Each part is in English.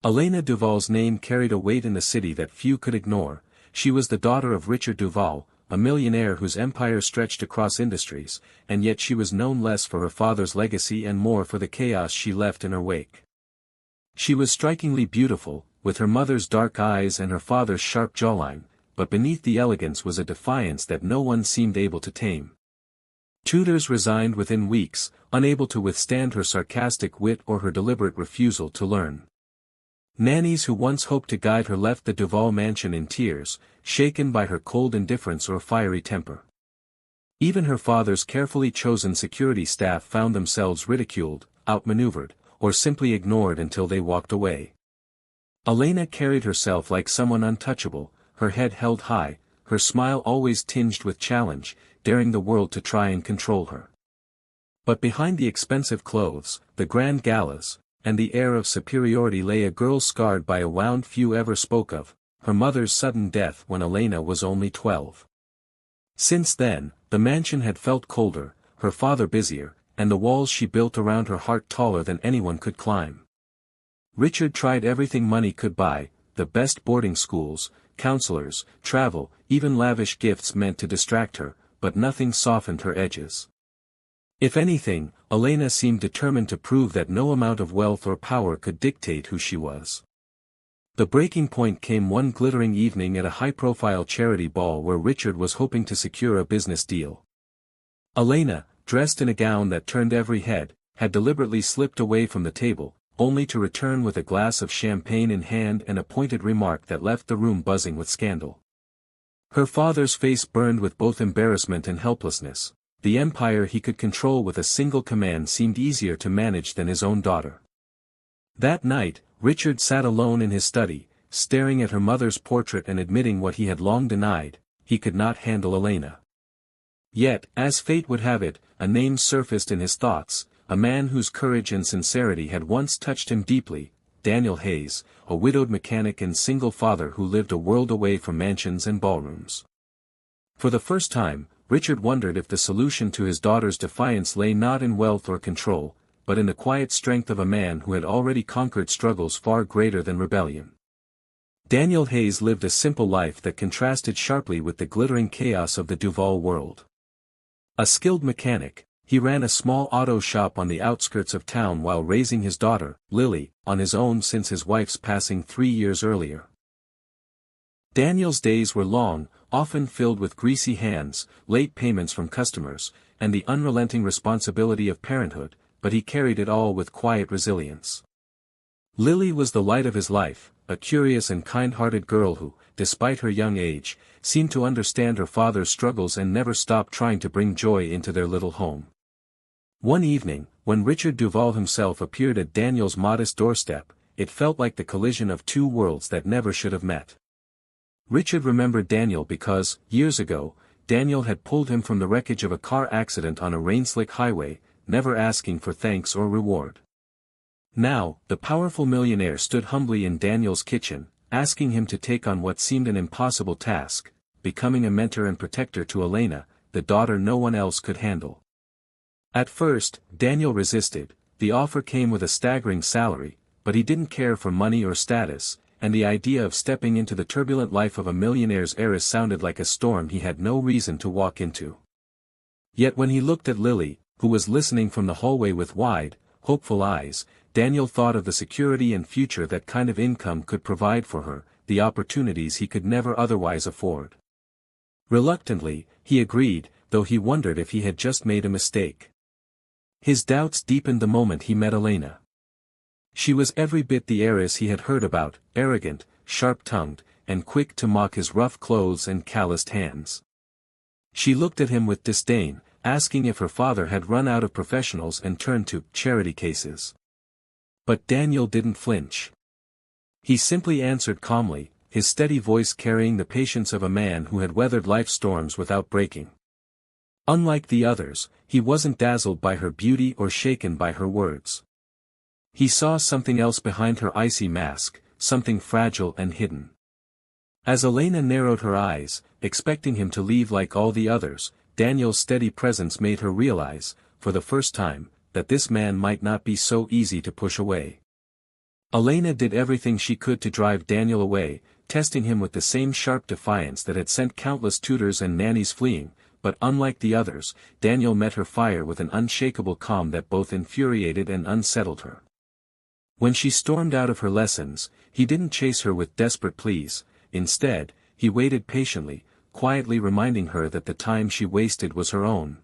Elena Duvall's name carried a weight in the city that few could ignore. She was the daughter of Richard Duvall, a millionaire whose empire stretched across industries, and yet she was known less for her father's legacy and more for the chaos she left in her wake. She was strikingly beautiful, with her mother's dark eyes and her father's sharp jawline, but beneath the elegance was a defiance that no one seemed able to tame. Tutors resigned within weeks, unable to withstand her sarcastic wit or her deliberate refusal to learn. Nannies who once hoped to guide her left the Duvall mansion in tears, shaken by her cold indifference or fiery temper. Even her father's carefully chosen security staff found themselves ridiculed, outmaneuvered, or simply ignored until they walked away. Elena carried herself like someone untouchable, her head held high, her smile always tinged with challenge, daring the world to try and control her. But behind the expensive clothes, the grand galas, and the air of superiority lay a girl scarred by a wound few ever spoke of, her mother's sudden death when Elena was only 12. Since then, the mansion had felt colder, her father busier, and the walls she built around her heart taller than anyone could climb. Richard tried everything money could buy, the best boarding schools, counselors, travel, even lavish gifts meant to distract her, but nothing softened her edges. If anything, Elena seemed determined to prove that no amount of wealth or power could dictate who she was. The breaking point came one glittering evening at a high-profile charity ball where Richard was hoping to secure a business deal. Elena, dressed in a gown that turned every head, had deliberately slipped away from the table, only to return with a glass of champagne in hand and a pointed remark that left the room buzzing with scandal. Her father's face burned with both embarrassment and helplessness. The empire he could control with a single command seemed easier to manage than his own daughter. That night, Richard sat alone in his study, staring at her mother's portrait and admitting what he had long denied: he could not handle Elena. Yet, as fate would have it, a name surfaced in his thoughts, a man whose courage and sincerity had once touched him deeply: Daniel Hayes, a widowed mechanic and single father who lived a world away from mansions and ballrooms. For the first time, Richard wondered if the solution to his daughter's defiance lay not in wealth or control, but in the quiet strength of a man who had already conquered struggles far greater than rebellion. Daniel Hayes lived a simple life that contrasted sharply with the glittering chaos of the Duvall world. A skilled mechanic, he ran a small auto shop on the outskirts of town while raising his daughter, Lily, on his own since his wife's passing 3 years earlier. Daniel's days were long, often filled with greasy hands, late payments from customers, and the unrelenting responsibility of parenthood, but he carried it all with quiet resilience. Lily was the light of his life, a curious and kind-hearted girl who, despite her young age, seemed to understand her father's struggles and never stopped trying to bring joy into their little home. One evening, when Richard Duvall himself appeared at Daniel's modest doorstep, it felt like the collision of two worlds that never should have met. Richard remembered Daniel because, years ago, Daniel had pulled him from the wreckage of a car accident on a rain-slick highway, never asking for thanks or reward. Now, the powerful millionaire stood humbly in Daniel's kitchen, asking him to take on what seemed an impossible task: becoming a mentor and protector to Elena, the daughter no one else could handle. At first, Daniel resisted. The offer came with a staggering salary, but he didn't care for money or status, and the idea of stepping into the turbulent life of a millionaire's heiress sounded like a storm he had no reason to walk into. Yet when he looked at Lily, who was listening from the hallway with wide, hopeful eyes, Daniel thought of the security and future that kind of income could provide for her, the opportunities he could never otherwise afford. Reluctantly, he agreed, though he wondered if he had just made a mistake. His doubts deepened the moment he met Elena. She was every bit the heiress he had heard about, arrogant, sharp-tongued, and quick to mock his rough clothes and calloused hands. She looked at him with disdain, asking if her father had run out of professionals and turned to charity cases. But Daniel didn't flinch. He simply answered calmly, his steady voice carrying the patience of a man who had weathered life's storms without breaking. Unlike the others, he wasn't dazzled by her beauty or shaken by her words. He saw something else behind her icy mask, something fragile and hidden. As Elena narrowed her eyes, expecting him to leave like all the others, Daniel's steady presence made her realize, for the first time, that this man might not be so easy to push away. Elena did everything she could to drive Daniel away, testing him with the same sharp defiance that had sent countless tutors and nannies fleeing, but unlike the others, Daniel met her fire with an unshakable calm that both infuriated and unsettled her. When she stormed out of her lessons, he didn't chase her with desperate pleas. Instead, he waited patiently, quietly reminding her that the time she wasted was her own.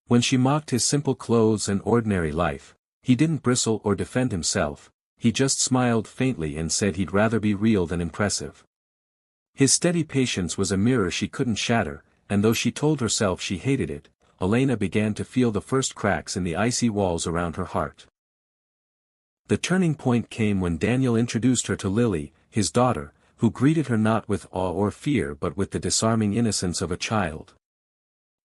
When she mocked his simple clothes and ordinary life, he didn't bristle or defend himself, he just smiled faintly and said he'd rather be real than impressive. His steady patience was a mirror she couldn't shatter, and though she told herself she hated it, Elena began to feel the first cracks in the icy walls around her heart. The turning point came when Daniel introduced her to Lily, his daughter, who greeted her not with awe or fear but with the disarming innocence of a child.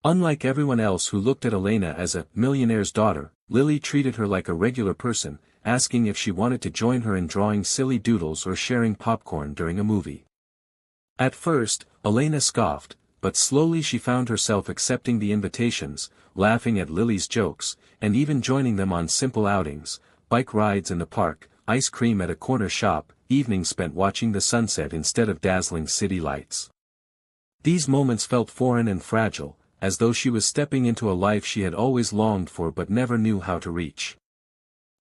Unlike everyone else who looked at Elena as a millionaire's daughter, Lily treated her like a regular person, asking if she wanted to join her in drawing silly doodles or sharing popcorn during a movie. At first, Elena scoffed, but slowly she found herself accepting the invitations, laughing at Lily's jokes, and even joining them on simple outings, bike rides in the park, ice cream at a corner shop, evenings spent watching the sunset instead of dazzling city lights. These moments felt foreign and fragile, as though she was stepping into a life she had always longed for but never knew how to reach.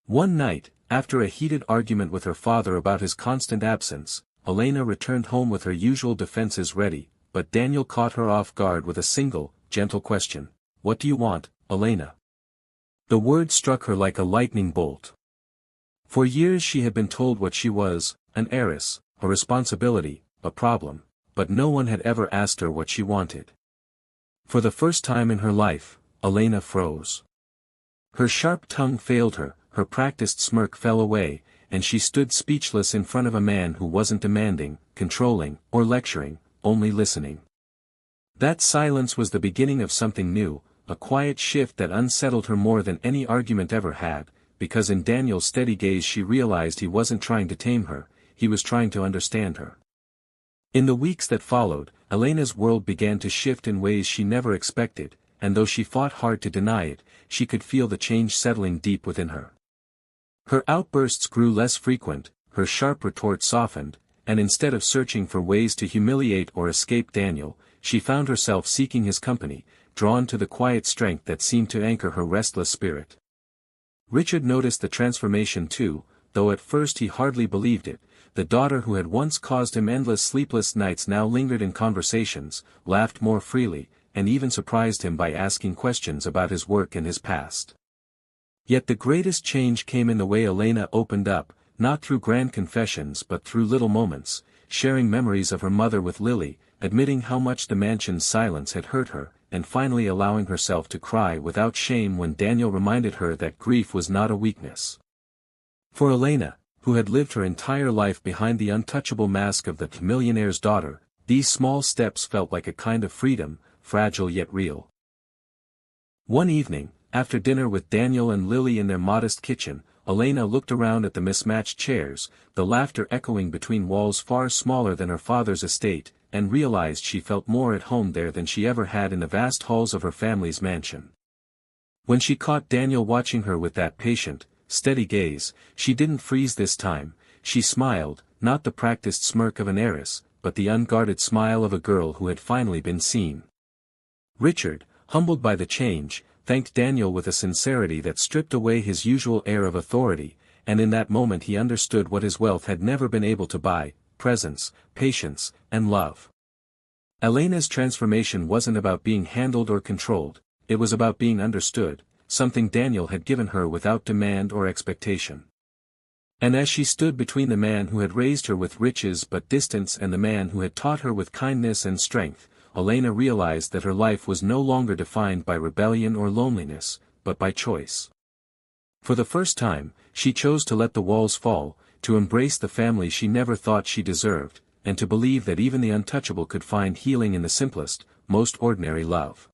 One night, after a heated argument with her father about his constant absence, Elena returned home with her usual defenses ready, but Daniel caught her off guard with a single, gentle question. "What do you want, Elena?" The word struck her like a lightning bolt. For years she had been told what she was, an heiress, a responsibility, a problem, but no one had ever asked her what she wanted. For the first time in her life, Elena froze. Her sharp tongue failed her, her practiced smirk fell away, and she stood speechless in front of a man who wasn't demanding, controlling, or lecturing, only listening. That silence was the beginning of something new, a quiet shift that unsettled her more than any argument ever had, because in Daniel's steady gaze she realized he wasn't trying to tame her, he was trying to understand her. In the weeks that followed, Elena's world began to shift in ways she never expected, and though she fought hard to deny it, she could feel the change settling deep within her. Her outbursts grew less frequent, her sharp retort softened, and instead of searching for ways to humiliate or escape Daniel, she found herself seeking his company, drawn to the quiet strength that seemed to anchor her restless spirit. Richard noticed the transformation too, though at first he hardly believed it. The daughter who had once caused him endless sleepless nights now lingered in conversations, laughed more freely, and even surprised him by asking questions about his work and his past. Yet the greatest change came in the way Elena opened up, not through grand confessions but through little moments, sharing memories of her mother with Lily, admitting how much the mansion's silence had hurt her, and finally allowing herself to cry without shame when Daniel reminded her that grief was not a weakness. For Elena, who had lived her entire life behind the untouchable mask of the millionaire's daughter, these small steps felt like a kind of freedom, fragile yet real. One evening, after dinner with Daniel and Lily in their modest kitchen, Elena looked around at the mismatched chairs, the laughter echoing between walls far smaller than her father's estate, and realized she felt more at home there than she ever had in the vast halls of her family's mansion. When she caught Daniel watching her with that patient, steady gaze, she didn't freeze this time, she smiled, not the practiced smirk of an heiress, but the unguarded smile of a girl who had finally been seen. Richard, humbled by the change, thanked Daniel with a sincerity that stripped away his usual air of authority, and in that moment he understood what his wealth had never been able to buy: presence, patience, and love. Elena's transformation wasn't about being handled or controlled, it was about being understood, something Daniel had given her without demand or expectation. And as she stood between the man who had raised her with riches but distance and the man who had taught her with kindness and strength, Elena realized that her life was no longer defined by rebellion or loneliness, but by choice. For the first time, she chose to let the walls fall, to embrace the family she never thought she deserved, and to believe that even the untouchable could find healing in the simplest, most ordinary love.